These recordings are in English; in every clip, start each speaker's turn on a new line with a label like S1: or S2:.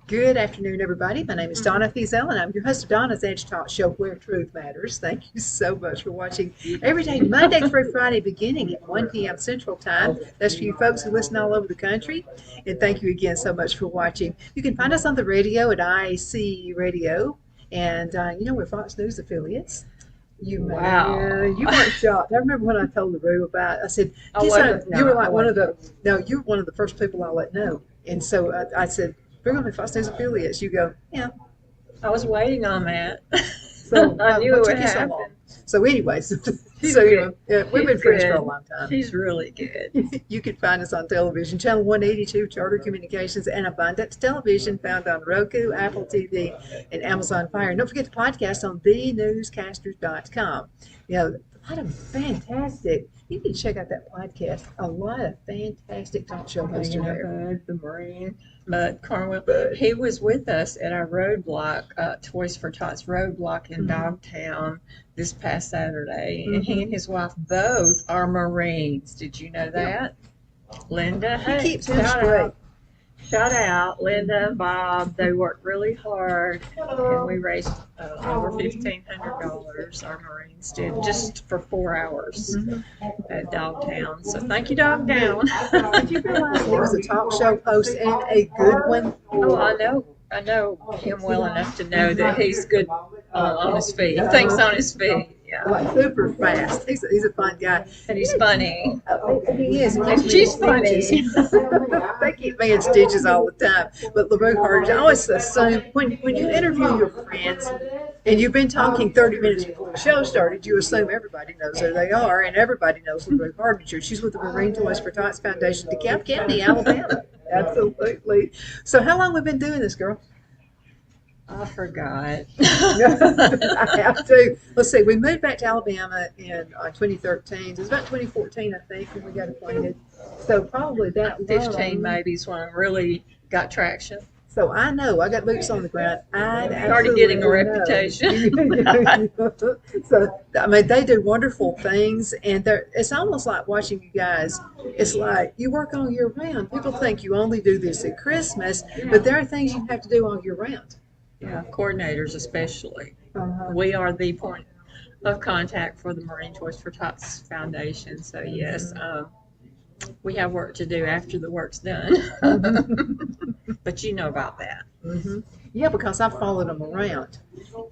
S1: Good afternoon, everybody. My name is Donna Fiesel, and I'm your host of Donna's Edge Talk Show, Where Truth Matters. Thank you so much for watching every day, Monday through Friday, beginning at 1 p.m. Central Time. That's for you folks who listen all over the country. And thank you again so much for watching. You can find us on the radio at IAC Radio, and we're Fox News affiliates. You weren't shocked. I remember when I told LaRue about it, I said, you were one of the first people I let know. And so I said, we're going to be Fox News affiliates. You go, yeah.
S2: I was waiting on that.
S1: So
S2: I knew it would happen.
S1: So anyways, we've been friends for a long time.
S2: She's really good.
S1: You can find us on television, Channel 182, Charter Communications, and Abundance Television, found on Roku, Apple TV, and Amazon Fire. And don't forget to podcast on thenewscasters.com. A lot of fantastic. You can check out that podcast. A lot of fantastic talk show hosts are there.
S2: The Marine, Bud Cornwell. He was with us at our roadblock, Toys for Tots roadblock in Dogtown this past Saturday. And he and his wife both are Marines. Did you know that? Linda,
S1: he keeps him straight.
S2: Shout out, Linda and Bob. They worked really hard, and we raised over $1,500. Our Marines did, just for 4 hours at Dogtown. So thank you, Dogtown.
S1: Did you realize he was a talk show host and a good one?
S2: Oh, I know him well enough to know that he's good on his feet. He thinks on his feet. Yeah.
S1: Like super fast. He's a fun guy.
S2: And he's funny.
S1: He is.
S2: She's funny.
S1: They keep me in stitches all the time. But LaRue Hardinger, I always assume when you interview your friends and you've been talking 30 minutes before the show started, you assume everybody knows who they are, and everybody knows LaRue Hardinger. She's with the Marine Toys for Tots Foundation, DeKalb County, Alabama. Absolutely. So how long have we been doing this, girl?
S2: I forgot.
S1: I have to. Let's see. We moved back to Alabama in 2013. It was about 2014, I think, when we got acquainted. So probably that
S2: 15 maybe is when I really got traction.
S1: So I know I got boots on the ground. I
S2: started getting a reputation.
S1: So I mean, they do wonderful things, and it's almost like watching you guys. It's like you work all year round. People think you only do this at Christmas, but there are things you have to do all year round.
S2: Yeah, coordinators especially. We are the point of contact for the Marine Toys for Tots Foundation. So yes, we have work to do after the work's done. But you know about that.
S1: Yeah, because I've followed them around.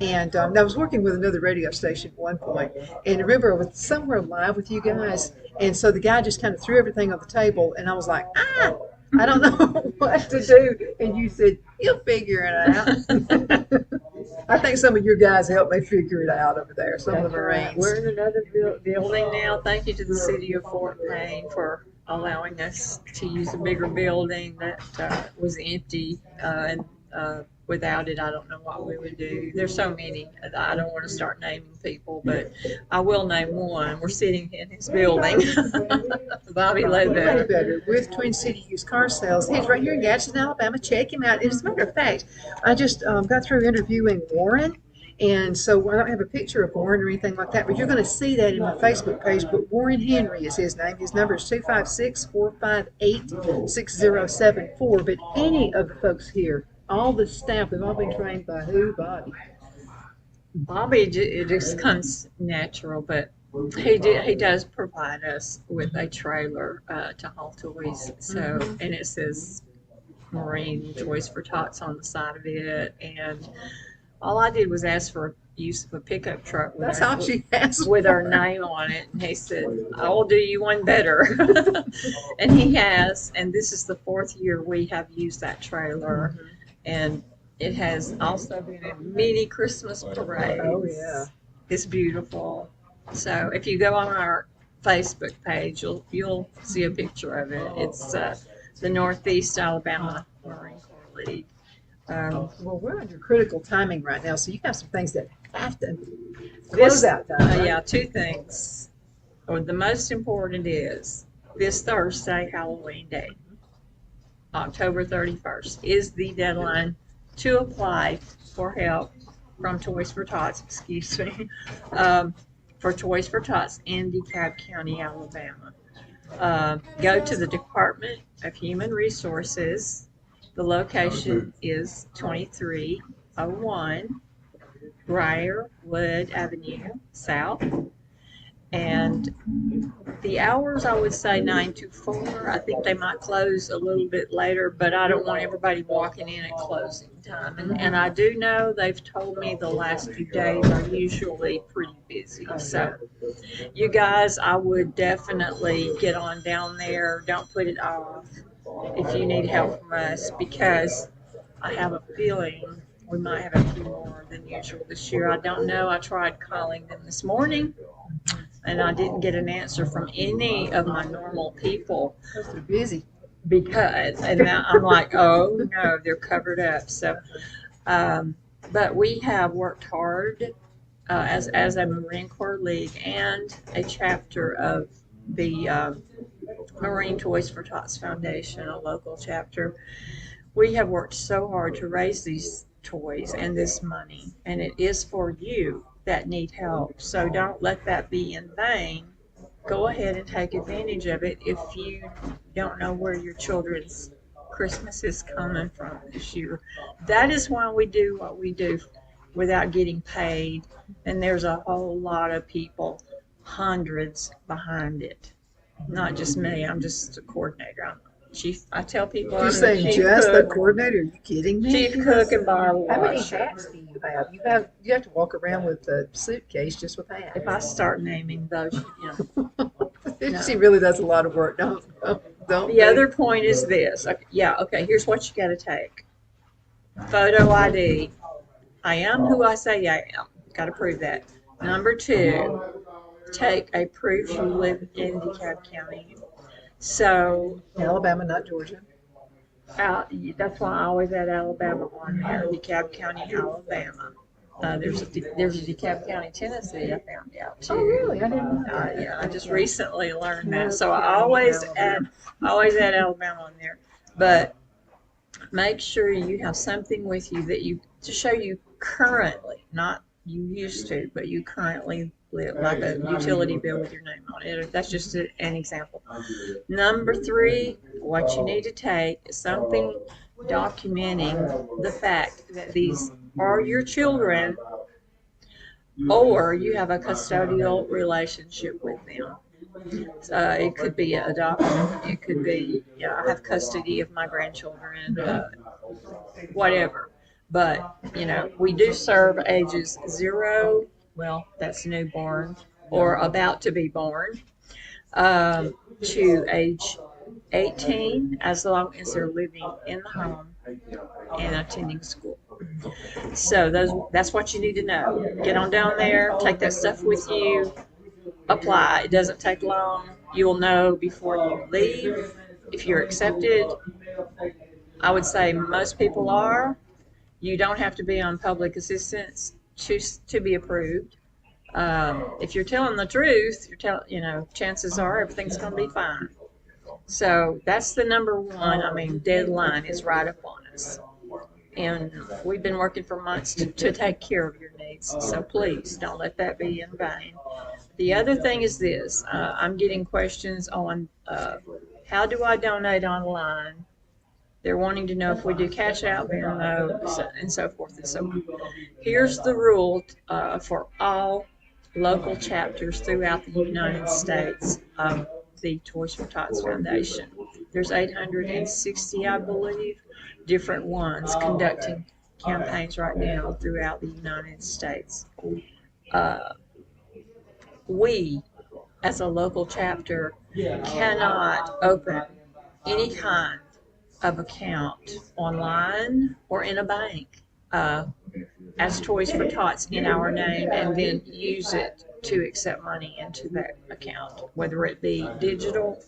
S1: And I was working with another radio station at one point, and I remember I was somewhere live with you guys, and so the guy just kind of threw everything on the table, and I was like, I don't know what to do. And you said, you'll figure it out. I think some of your guys helped me figure it out over there, some of the Marines.
S2: We're in another building now. Thank you to the city of Fort Payne for allowing us to use a bigger building that was empty. And without it, I don't know what we would do. There's so many. I don't want to start naming people, but I will name one. We're sitting in his building. Bobby Ledbetter.
S1: With Twin City Used Car Sales. He's right here in Gadsden, Alabama. Check him out. As a matter of fact, I just got through interviewing Warren, and so I don't have a picture of Warren or anything like that, but you're going to see that in my Facebook page. But Warren Henry is his name. His number is 256-458-6074. But any of the folks here, all the staff, they've all been trained by who? Bobby.
S2: Bobby, it just comes natural, but he does provide us with a trailer to haul toys. So, and it says Marine Toys for Tots on the side of it. And all I did was ask for use of a pickup truck with, with our name on it. And he said, I will do you one better. And he has. And this is the 4th year we have used that trailer. And it has also been in many Christmas parades.
S1: Oh, yeah.
S2: It's beautiful. So if you go on our Facebook page, you'll see a picture of it. It's the Northeast Alabama Marine Corps leave.
S1: Well, we're under critical timing right now, so you have some things that have to close out time. Right?
S2: Yeah, two things. Or the most important is this Thursday, Halloween Day, October 31st, is the deadline to apply for help from Toys for Tots, excuse me, for Toys for Tots in DeKalb County, Alabama. Go to the Department of Human Resources. The location is 2301 Briarwood Avenue South. And the hours, I would say 9 to 4. I think they might close a little bit later, but I don't want everybody walking in at closing time. And I do know they've told me the last few days are usually pretty busy. So you guys, I would definitely get on down there. Don't put it off if you need help from us, because I have a feeling we might have a few more than usual this year. I don't know. I tried calling them this morning, and I didn't get an answer from any of my normal people.
S1: Because they're busy.
S2: And now I'm like, oh no, they're covered up. So, but we have worked hard as a Marine Corps League and a chapter of the Marine Toys for Tots Foundation, a local chapter. We have worked so hard to raise these toys and this money, and it is for you that need help. So don't let that be in vain. Go ahead and take advantage of it if you don't know where your children's Christmas is coming from this year. That is why we do what we do without getting paid. And there's a whole lot of people, hundreds behind it. Not just me. I'm just a coordinator. I'm chief. I tell people
S1: You're
S2: I'm
S1: saying
S2: the chief
S1: just
S2: cook.
S1: the coordinator? Are you kidding me?
S2: Chief cook and bottle
S1: How many
S2: washer.
S1: hats do you have? You have to walk around with a suitcase just with hats.
S2: If I start naming those, No.
S1: She really does a lot of work. Don't.
S2: The other point is this. Okay, here's what you got to take. Photo ID. I am who I say I am. Got to prove that. Number 2, take a proof you live in DeKalb County. So,
S1: Alabama, not Georgia.
S2: that's why I always add Alabama on there. DeKalb County, Alabama. There's a DeKalb County, Tennessee. I found out too.
S1: Oh, really? I didn't know that.
S2: Yeah, I just recently learned that. So I always add Alabama on there. But make sure you have something with you to show you currently, not you used to, but you currently live, like a utility bill with your name on it. That's just an example. Number 3, what you need to take is something documenting the fact that these are your children, or you have a custodial relationship with them. It could be adoption. It could be, I have custody of my grandchildren, whatever. But, we do serve ages 0, well, that's newborn, or about to be born, to age 18, as long as they're living in the home and attending school. So that's what you need to know. Get on down there, take that stuff with you, apply. It doesn't take long. You'll know before you leave if you're accepted. I would say most people are. You don't have to be on public assistance to be approved. If you're telling the truth, chances are everything's going to be fine. So that's the number 1. Deadline is right upon us. And we've been working for months to take care of your needs. So please don't let that be in vain. The other thing is this. I'm getting questions on how do I donate online? They're wanting to know if we do cash out, Venmo, and so forth and so on. Here's the rule for all local chapters throughout the United States of the Toys for Tots Foundation. There's 860, I believe, different ones conducting campaigns right now throughout the United States. We, as a local chapter, cannot open any kind of account online or in a bank as Toys for Tots in our name, and then use it to accept money into that account, whether it be digital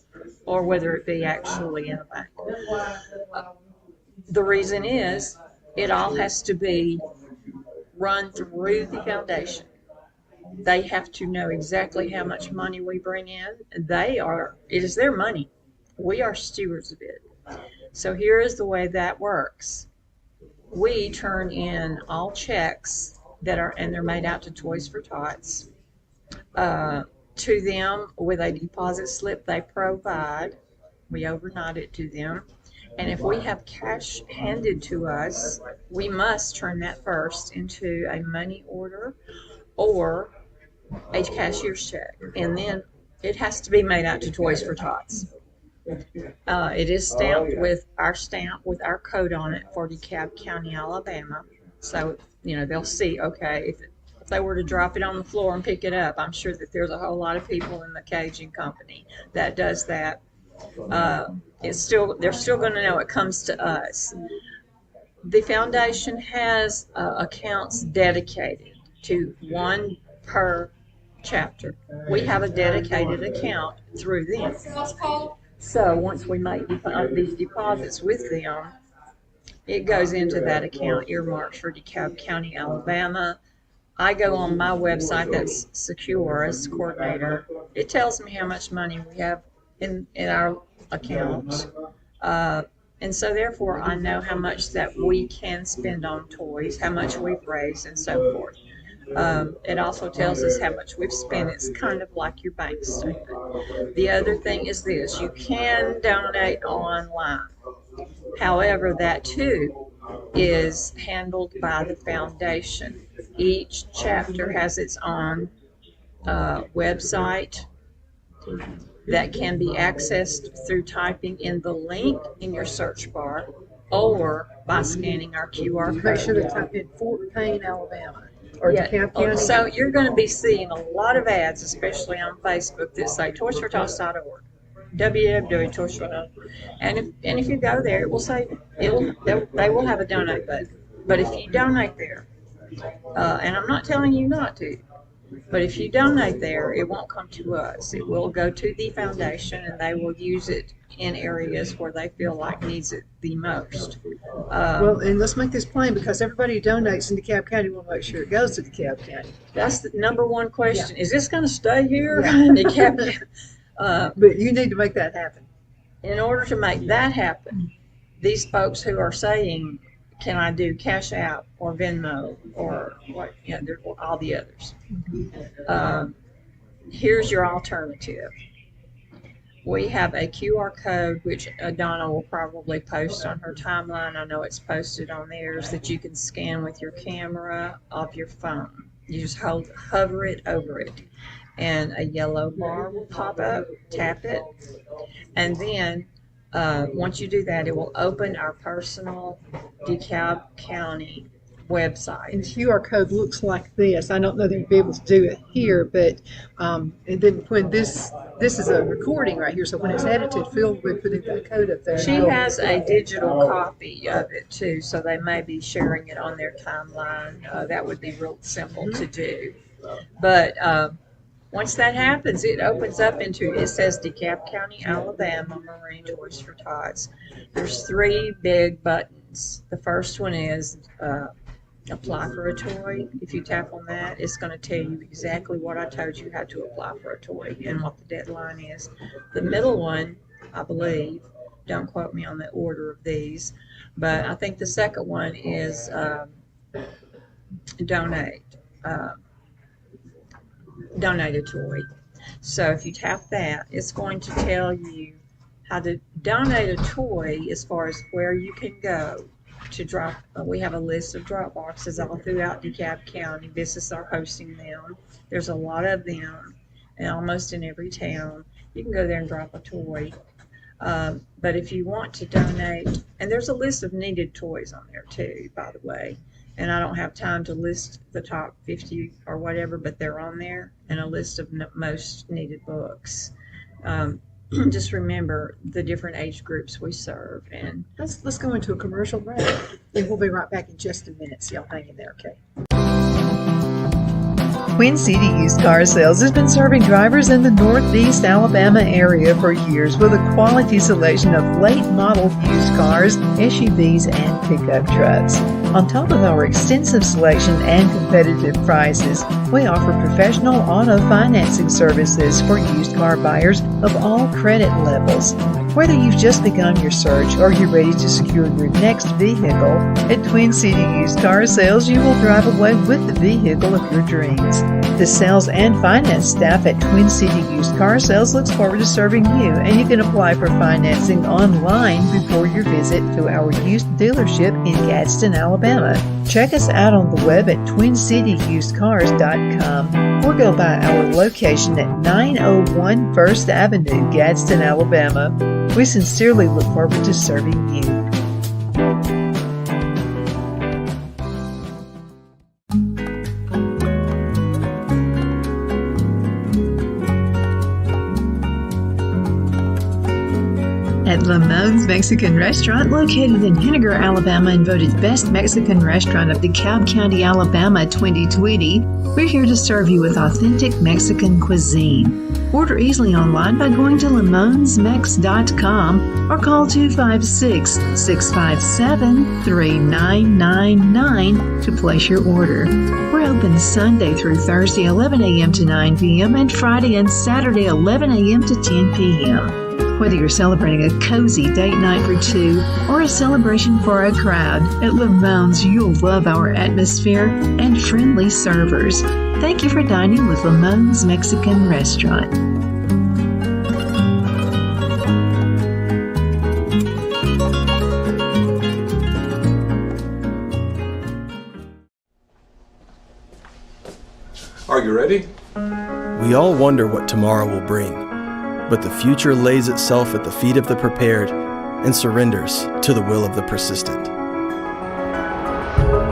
S2: or whether it be actually in a bank. the reason is it all has to be run through the foundation. They have to know exactly how much money we bring in. It is their money. We are stewards of it. So here is the way that works. We turn in all checks and they're made out to Toys for Tots, to them with a deposit slip they provide. We overnight it to them. And if we have cash handed to us, we must turn that first into a money order or a cashier's check. And then it has to be made out to Toys for Tots. It is stamped with our code on it for DeKalb County, Alabama. So, they'll see, okay, if they were to drop it on the floor and pick it up, I'm sure that there's a whole lot of people in the caging company that does that. They're still going to know it comes to us. The foundation has accounts dedicated to one per chapter. We have a dedicated account through them. So once we make these deposits with them, it goes into that account earmarked for DeKalb County, Alabama. I go on my website that's secure as coordinator. It tells me how much money we have in our account. And so therefore I know how much that we can spend on toys, how much we've raised, and so forth. It also tells us how much we've spent. It's kind of like your bank statement. The other thing is this: you can donate online. However, that too is handled by the foundation. Each chapter has its own website that can be accessed through typing in the link in your search bar or by scanning our QR code.
S1: Make sure to type in Fort Payne, Alabama, or DeKalb County.
S2: So you're going to be seeing a lot of ads, especially on Facebook, that say toysfortots.org, www.toysfortots.org. And if you go there, it will say they will have a donate button. But if you donate there, and I'm not telling you not to, but if you donate there, it won't come to us. It will go to the foundation, and they will use it in areas where they feel like needs it the most.
S1: Well, and let's make this plain, because everybody who donates in DeKalb County will make sure it goes to DeKalb County.
S2: That's the number one question. Yeah. Is this going to stay here?
S1: Yeah. But you need to make that happen.
S2: In order to make that happen, these folks who are saying, can I do Cash App or Venmo or what? All the others. Here's your alternative. We have a QR code, which Donna will probably post on her timeline. I know it's posted on theirs, that you can scan with your camera of your phone. You just hover it over it, and a yellow bar will pop up. Tap it, and then once you do that, it will open our personal DeKalb County website.
S1: And the QR code looks like this. I don't know that you'll be able to do it here, but and then when this is a recording right here, so when it's edited, Phil will put in that code up there.
S2: She has a digital copy of it too, so they may be sharing it on their timeline. That would be real simple to do. But once that happens, it opens up into, it says DeKalb County, Alabama, Marine Toys for Tots. There's 3 big buttons. The first one is apply for a toy. If you tap on that, it's going to tell you exactly what I told you how to apply for a toy and what the deadline is. The middle one, I believe, don't quote me on the order of these, but I think the second one is donate. Donate a toy. So if you tap that, it's going to tell you how to donate a toy as far as where you can go to drop. We have a list of drop boxes all throughout DeKalb County. Businesses are hosting them. There's a lot of them, and almost in every town. You can go there and drop a toy. But if you want to donate, and there's a list of needed toys on there too, by the way. And I don't have time to list the top 50 or whatever, but they're on there, and a list of most needed books. Just remember the different age groups we serve. And
S1: let's go into a commercial break, and we'll be right back in just a minute. So y'all hang in there, okay? Queen City Used Car Sales has been serving drivers in the Northeast Alabama area for years with a quality selection of late model used cars, SUVs, and pickup trucks. On top of our extensive selection and competitive prices, we offer professional auto financing services for used car buyers of all credit levels. Whether you've just begun your search or you're ready to secure your next vehicle, at Twin City Used Car Sales, you will drive away with the vehicle of your dreams. The sales and finance staff at Twin City Used Car Sales looks forward to serving you, and you can apply for financing online before your visit to our used dealership in Gadsden, Alabama. Check us out on the web at twincityusedcars.com or go by our location at 901 First Avenue, Gadsden, Alabama. We sincerely look forward to serving you. At Lamone's Mexican Restaurant, located in Hardinger, Alabama, and voted Best Mexican Restaurant of DeKalb County, Alabama 2020, we're here to serve you with authentic Mexican cuisine. Order easily online by going to lamonsmex.com or call 256-657-3999 to place your order. We're open Sunday through Thursday 11 a.m. to 9 p.m. and Friday and Saturday 11 a.m. to 10 p.m. Whether you're celebrating a cozy date night for two or a celebration for a crowd, at Lamone's you'll love our atmosphere and friendly servers. Thank you for dining with Lamone's Mexican Restaurant.
S3: Are you ready?
S4: We all wonder what tomorrow will bring. But the future lays itself at the feet of the prepared and surrenders to the will of the persistent.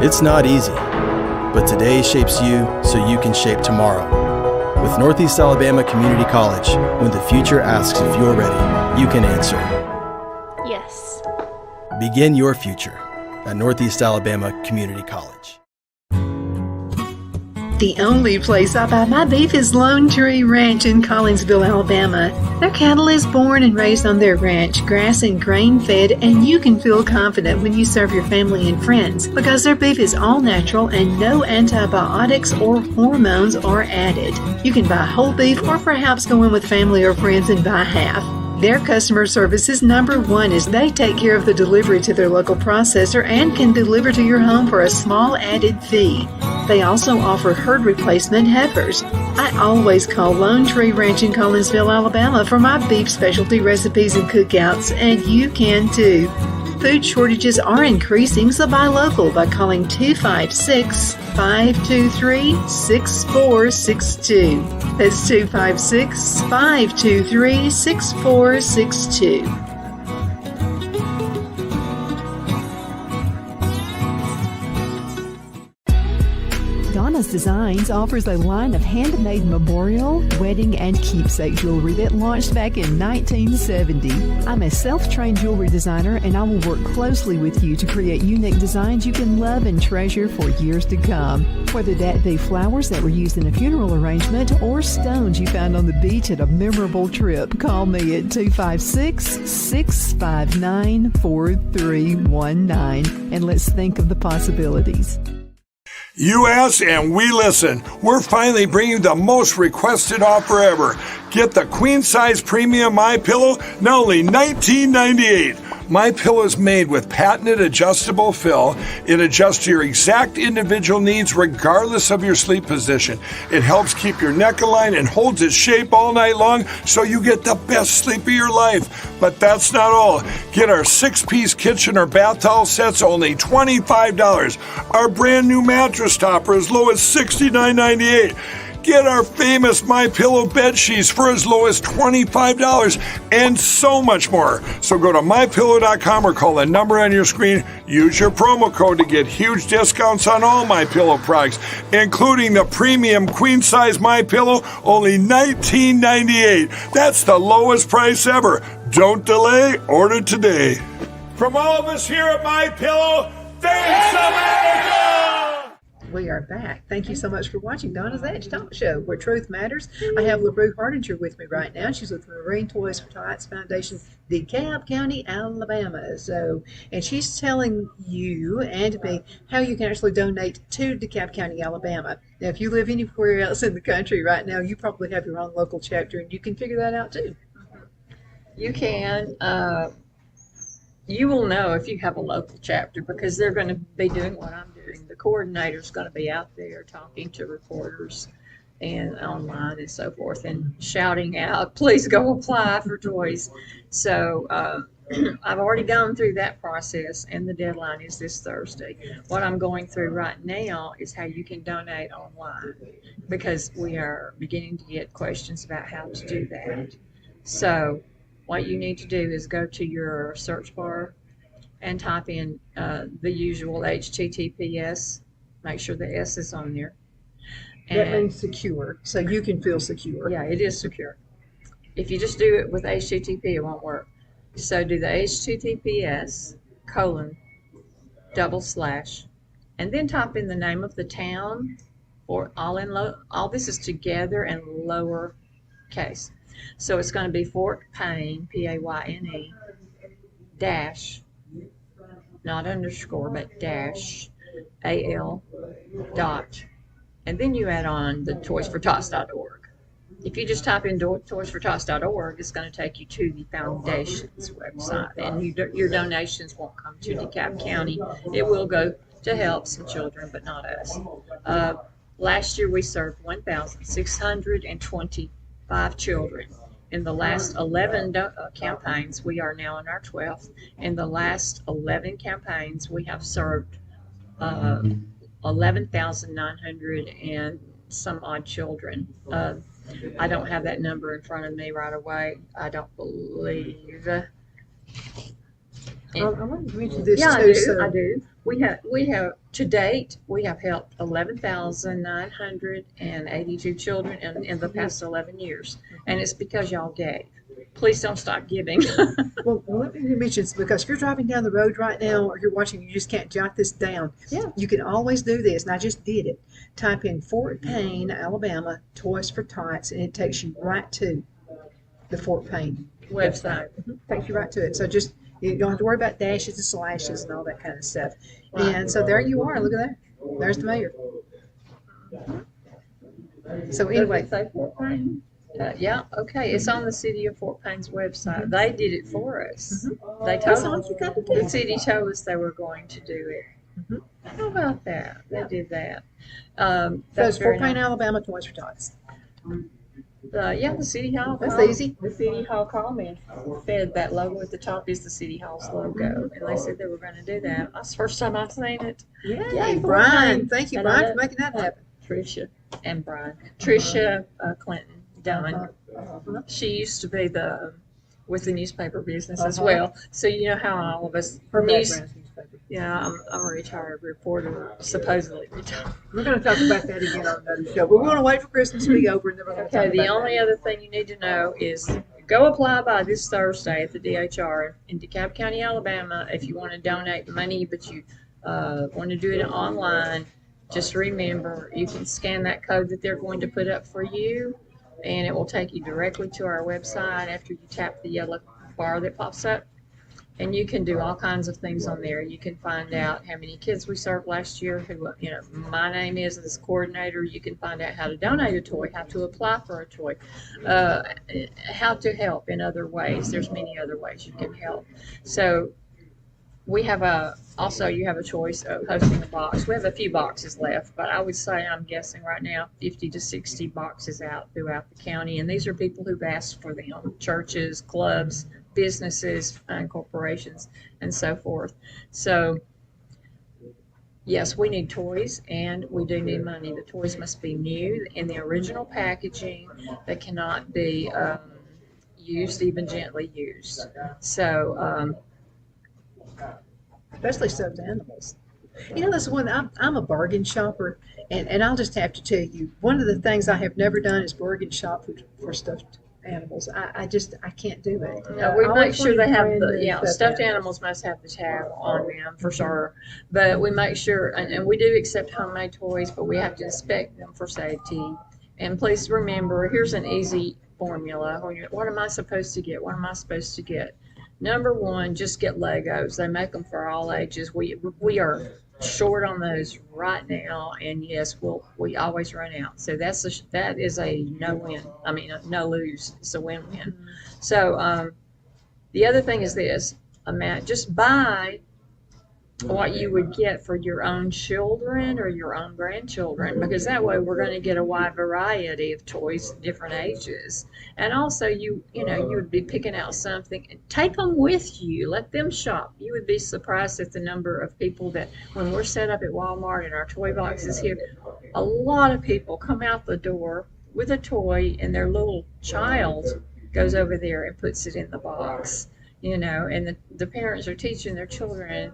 S4: It's not easy, but today shapes you so you can shape tomorrow. With Northeast Alabama Community College, when the future asks if you're ready, you can answer.
S5: Yes.
S4: Begin your future at Northeast Alabama Community College.
S1: The only place I buy my beef is Lone Tree Ranch in Collinsville, Alabama. Their cattle is born and raised on their ranch, grass and grain fed, and you can feel confident when you serve your family and friends because their beef is all natural and no antibiotics or hormones are added. You can buy whole beef or perhaps go in with family or friends and buy half. Their customer service is number one as they take care of the delivery to their local processor and can deliver to your home for a small added fee. They also offer herd replacement heifers. I always call Lone Tree Ranch in Collinsville, Alabama for my beef specialty recipes and cookouts, and you can too. Food shortages are increasing, so buy local by calling 256-523-6462. That's 256-523-6462. Donna's Designs offers a line of handmade memorial, wedding, and keepsake jewelry that launched back in 1970. I'm a self-trained jewelry designer, and I will work closely with you to create unique designs you can love and treasure for years to come. Whether that be flowers that were used in a funeral arrangement or stones you found on the beach at a memorable trip, call me at 256-659-4319, and let's think of the possibilities.
S3: You ask and we listen. We're finally bringing the most requested offer ever. Get the queen size premium MyPillow, now only $19.98. MyPillow is made with patented adjustable fill. It adjusts to your exact individual needs regardless of your sleep position. It helps keep your neck aligned and holds its shape all night long so you get the best sleep of your life. But that's not all. Get our 6-piece kitchen or bath towel sets only $25. Our brand new mattress topper as low as $69.98. Get our famous MyPillow bed sheets for as low as $25 and so much more. So go to MyPillow.com or call the number on your screen. Use your promo code to get huge discounts on all MyPillow products, including the premium queen-size MyPillow, only $19.98. That's the lowest price ever. Don't delay. Order today. From all of us here at MyPillow, thanks America!
S1: We are back. Thank you so much for watching Donna's Edge Talk Show, where truth matters. I have LaRue Hardinger with me right now. She's with the Marine Toys for Tots Foundation, DeKalb County, Alabama. And she's telling you and me how you can actually donate to DeKalb County, Alabama. Now, if you live anywhere else in the country right now, you probably have your own local chapter, and you can figure that out too.
S2: You can. You will know if you have a local chapter because they're going to be doing what I'm doing. The coordinator's going to be out there talking to reporters and online and so forth and shouting out, please go apply for toys. So I've already gone through that process and the deadline is this Thursday. What I'm going through right now is how you can donate online because we are beginning to get questions about how to do that. So what you need to do is go to your search bar and type in the usual HTTPS. Make sure the S is on there.
S1: That means secure, so you can feel secure.
S2: Yeah, it is secure. If you just do it with HTTP, it won't work. So do the HTTPS : / and then type in the name of the town, or all this is together and lower case. So it's going to be Fort Payne, Payne, dash, not underscore, but dash, AL, dot, and then you add on the toysfortots.org. If you just type in toysfortots.org, it's going to take you to the foundation's website, and your donations won't come to DeKalb County. It will go to help some children, but not us. Last year we served 1,625 children. In the last 11 campaigns, we are now in our 12th. In the last 11 campaigns, we have served 11,900 and some odd children. I don't have that number in front of me right away. I don't believe.
S1: I want to mention this
S2: Yeah,
S1: too.
S2: I do. We have to date, we have helped 11,982 children in the past 11 years, and it's because y'all gave. Please don't stop giving.
S1: Well, let me mention this, because if you're driving down the road right now or you're watching, you just can't jot this down.
S2: Yeah.
S1: You can always do this, and I just did it. Type in Fort Payne, Alabama, Toys for Tots, and it takes you right to the Fort Payne
S2: Website.
S1: Takes you right to it. So just, you don't have to worry about dashes and slashes and all that kind of stuff.
S2: Right.
S1: And so there you are. Look at that. There's the mayor. So anyway,
S2: Say Fort Payne. Yeah, okay. It's on the City of Fort Payne's website. They did it for us. They
S1: that's
S2: told
S1: all
S2: us.
S1: you got to do.
S2: The city told us they were going to do it. How about that? They did that.
S1: So it's
S2: That's very
S1: Fort Payne,
S2: nice.
S1: Alabama, Toys for Tots.
S2: Yeah, the city hall.
S1: That's
S2: called-
S1: easy.
S2: The city hall called me and said that logo at the top is the city hall's logo, and they said they were going to do that. That's the first time I've seen it.
S1: Yay,
S2: Yay,
S1: Brian.
S2: Fort
S1: Thank you,
S2: And
S1: Brian,
S2: I-
S1: for making that happen.
S2: Trisha and Brian. Trisha Clinton, Dunn. She used to be with the newspaper business as well. So you know how all of us
S1: Her
S2: news.
S1: background's newspaper.
S2: Yeah, I'm a retired reporter, supposedly retired.
S1: We're going to talk about that again on another show, but we're going to wait for Christmas to be over, and then we're going to
S2: Okay,
S1: talk
S2: the
S1: about
S2: only
S1: that.
S2: other thing you need to know is go apply by this Thursday at the DHR in DeKalb County, Alabama. If you want to donate money, but you want to do it online, just remember you can scan that code that they're going to put up for you, and it will take you directly to our website after you tap the yellow bar that pops up. And you can do all kinds of things on there. You can find out how many kids we served last year, who, my name is as coordinator. You can find out how to donate a toy, how to apply for a toy, how to help in other ways. There's many other ways you can help. So we have you have a choice of hosting a box. We have a few boxes left, but I would say I'm guessing right now 50 to 60 boxes out throughout the county. And these are people who've asked for them, churches, clubs, businesses, and corporations, and so forth. So yes, we need toys, and we do need money. The toys must be new in the original packaging. They cannot be used, even gently used. So
S1: Especially stuffed animals. That's one, I'm a bargain shopper, and I'll just have to tell you, one of the things I have never done is bargain shop for stuffed animals. I can't do it.
S2: No, we
S1: I
S2: make
S1: always
S2: sure they
S1: wanted
S2: have
S1: brand
S2: the,
S1: new
S2: stuffed animals must have the tab on them for sure. But we make sure, and we do accept homemade toys, but we have to inspect them for safety. And please remember, here's an easy formula. What am I supposed to get? What am I supposed to get? Number one, just get Legos. They make them for all ages. We are short on those right now, and yes, we always run out. So that is a no win. I mean, a no lose. It's a win-win. So the other thing is this, Matt, just buy what you would get for your own children or your own grandchildren, because that way we're going to get a wide variety of toys at different ages. And also you would be picking out something and take them with you, let them shop. You would be surprised at the number of people that when we're set up at Walmart and our toy boxes here, a lot of people come out the door with a toy and their little child goes over there and puts it in the box, and the parents are teaching their children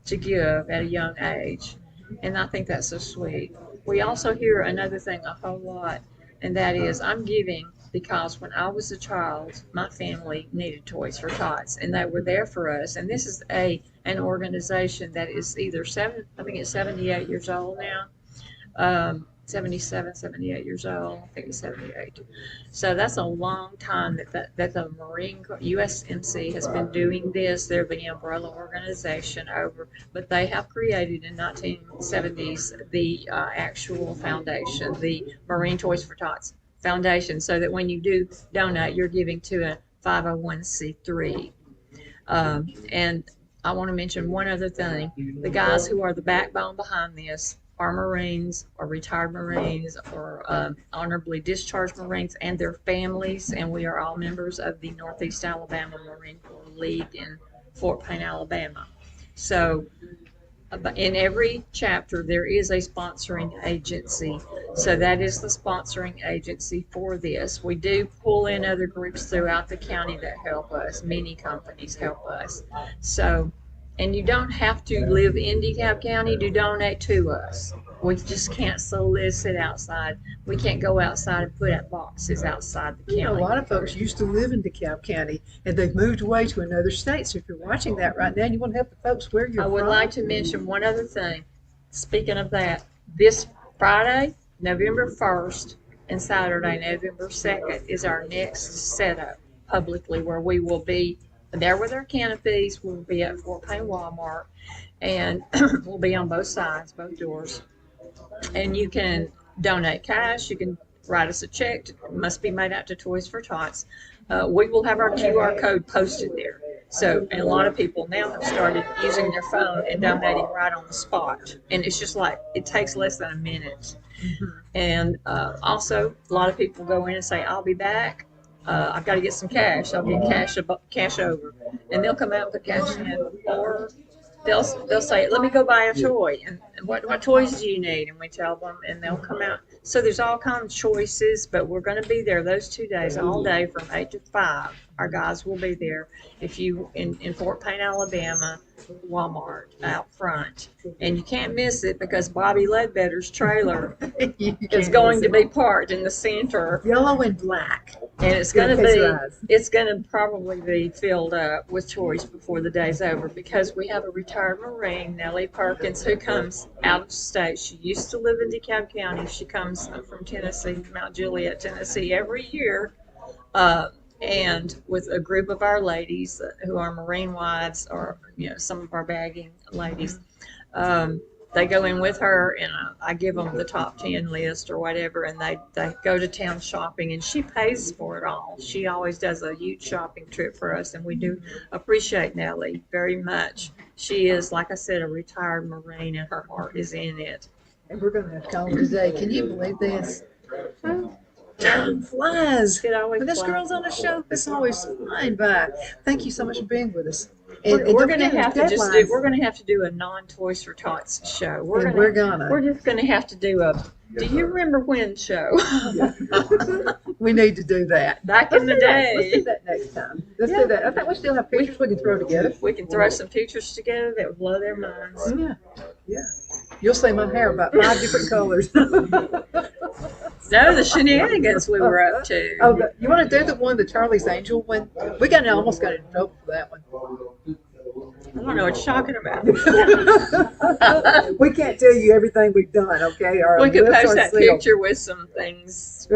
S2: to give at a young age. And I think that's so sweet. We also hear another thing a whole lot, and that is I'm giving because when I was a child, my family needed Toys for Tots, and they were there for us. And this is an organization that is either I think it's 78 years old now. 77, 78 years old. I think it's 78. So that's a long time that the Marine Corps, USMC has been doing this. They're the umbrella organization but they have created in 1970s the actual foundation, the Marine Toys for Tots Foundation, so that when you do donate, you're giving to a 501c3. And I want to mention one other thing. The guys who are the backbone behind this are Marines or retired Marines or honorably discharged Marines and their families, and we are all members of the Northeast Alabama Marine Corps League in Fort Payne, Alabama. So in every chapter there is a sponsoring agency, so that is the sponsoring agency for this. We do pull in other groups throughout the county that help us. Many companies help us. So, and you don't have to live in DeKalb County to donate to us. We just can't solicit outside. We can't go outside and put up boxes outside the county.
S1: A lot of folks used to live in DeKalb County, and they've moved away to another state. So if you're watching that right now, and you want to help the folks where you're
S2: I would
S1: from.
S2: like to mention one other thing. Speaking of that, this Friday, November 1st, and Saturday, November 2nd, is our next setup publicly, where we will be there with our canopies. We'll be at Fort Payne Walmart, and we'll be on both sides, both doors. And you can donate cash. You can write us a check. It must be made out to Toys for Tots. We will have our QR code posted there. So, and a lot of people now have started using their phone and donating right on the spot. And it's just like, it takes less than a minute. And also, a lot of people go in and say, I'll be back. I've got to get some cash. I'll get cash over. And they'll come out and put cash in. Or they'll say, let me go buy a toy. And what toys do you need? And we tell them, and they'll come out. So there's all kinds of choices, but we're going to be there those 2 days, all day from 8 to 5. Our guys will be there. If you in Fort Payne, Alabama, Walmart out front, and you can't miss it because Bobby Ledbetter's trailer is going to be parked in the center,
S1: Yellow and black.
S2: and it's going to probably be filled up with toys before the day's over, because we have a retired Marine, Nellie Perkins, who comes out of state. She used to live in DeKalb County. She comes from Tennessee, Mount Juliet, Tennessee, every year. And with a group of our ladies who are Marine wives, or some of our bagging ladies, they go in with her, and I give them the top 10 list or whatever, and they go to town shopping, and she pays for it all. She always does a huge shopping trip for us, and we do appreciate Nellie very much. She is, like I said, a retired Marine, and her heart is in it.
S1: And we're going to have to call them today. Can you believe this? Time flies. When this girl's on the show, it's always flying by. Thank you so much for being with us.
S2: We're going to have to do a non-Toys for Tots show. We're just going to have to do a Do you remember when show?
S1: We need to do that.
S2: Back in the day.
S1: Let's do that next time. Let's do that. I think we still have pictures we can throw together.
S2: We can throw some pictures together that would blow their minds.
S1: Yeah. You'll see my hair about 5 different colors.
S2: No, the shenanigans we were up to.
S1: Oh, you want to do the one, the Charlie's Angel one? We almost got in trouble for that one.
S2: I don't know what you're talking about.
S1: We can't tell you everything we've done, okay? Our
S2: We could
S1: lips
S2: post
S1: are
S2: that
S1: sealed.
S2: picture with some things.